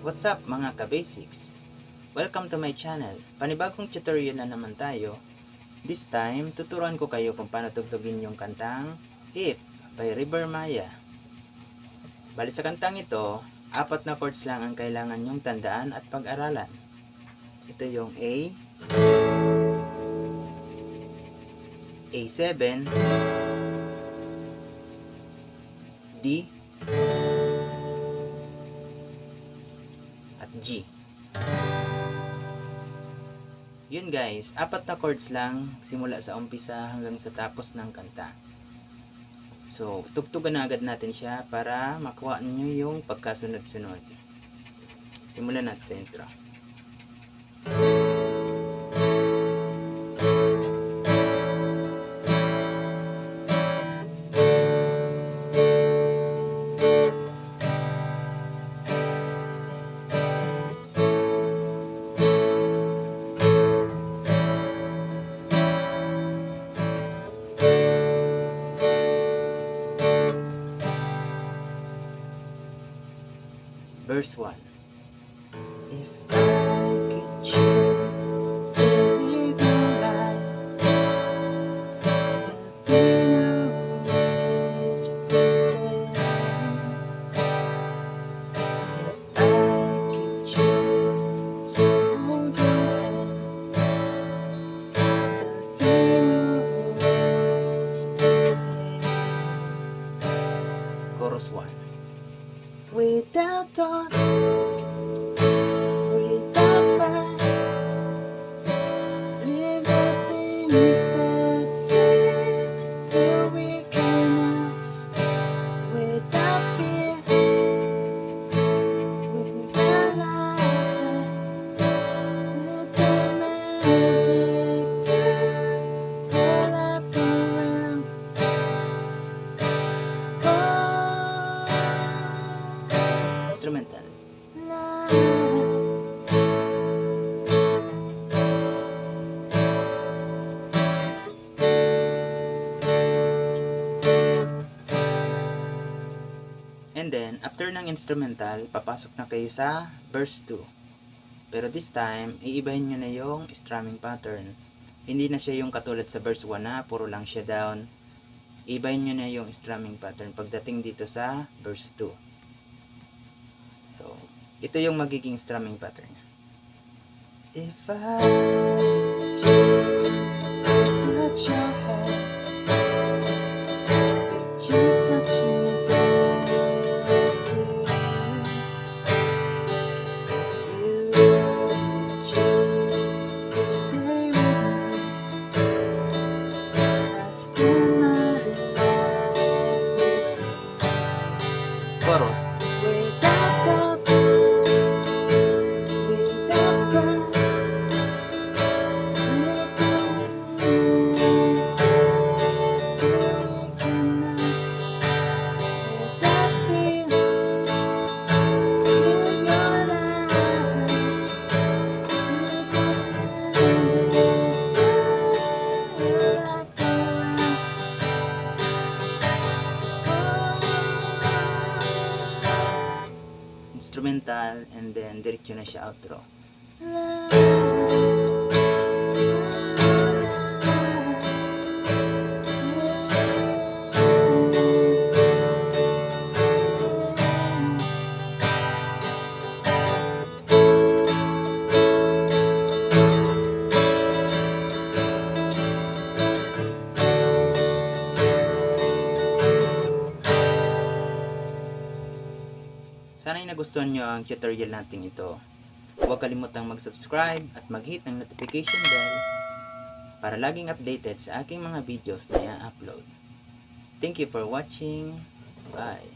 What's up mga ka-basics? Welcome to my channel. Panibagong tutorial na naman tayo. This time, tuturuan ko kayo kung paano tugtugin yung kantang If by River Maya. Bali sa kantang ito, 4 na chords lang ang kailangan nyong tandaan at pag-aralan. Ito yung A7, D, at G. Yun guys, 4 na chords lang simula sa umpisa hanggang sa tapos ng kanta. So, tugtugan na agad natin siya para makuha nyo yung pagkasunod-sunod. Simulan natin sa intro. Verse 1. If I could choose to live your life, there'd be no waves to sail. If I could choose to hold your hand, there'd be no words to say. Chorus 1. Without thought, without fight, live the things that say to weaken us. Without fear, without light, let the magic turn your life around. Instrumental. And then, after ng instrumental, papasok na kayo sa verse 2. Pero this time, iibahin nyo na yung strumming pattern. Hindi na siya yung katulad sa verse 1 na puro lang siya down. Iibahin nyo na yung strumming pattern pagdating dito sa verse 2. So, ito yung magiging strumming pattern. If I touch your head, you touch me back too. If you choose to stay with me, I'd spend my life with you. Chorus. Without doubt, without pride, let the winds set to recognize. Without fear, live your life. Instrumental, and then diretso na siya outro. Sana'y nagustuhan nyo ang tutorial natin ito. Huwag kalimutang mag-subscribe at mag-hit ng notification bell para laging updated sa aking mga videos na i-upload. Thank you for watching. Bye!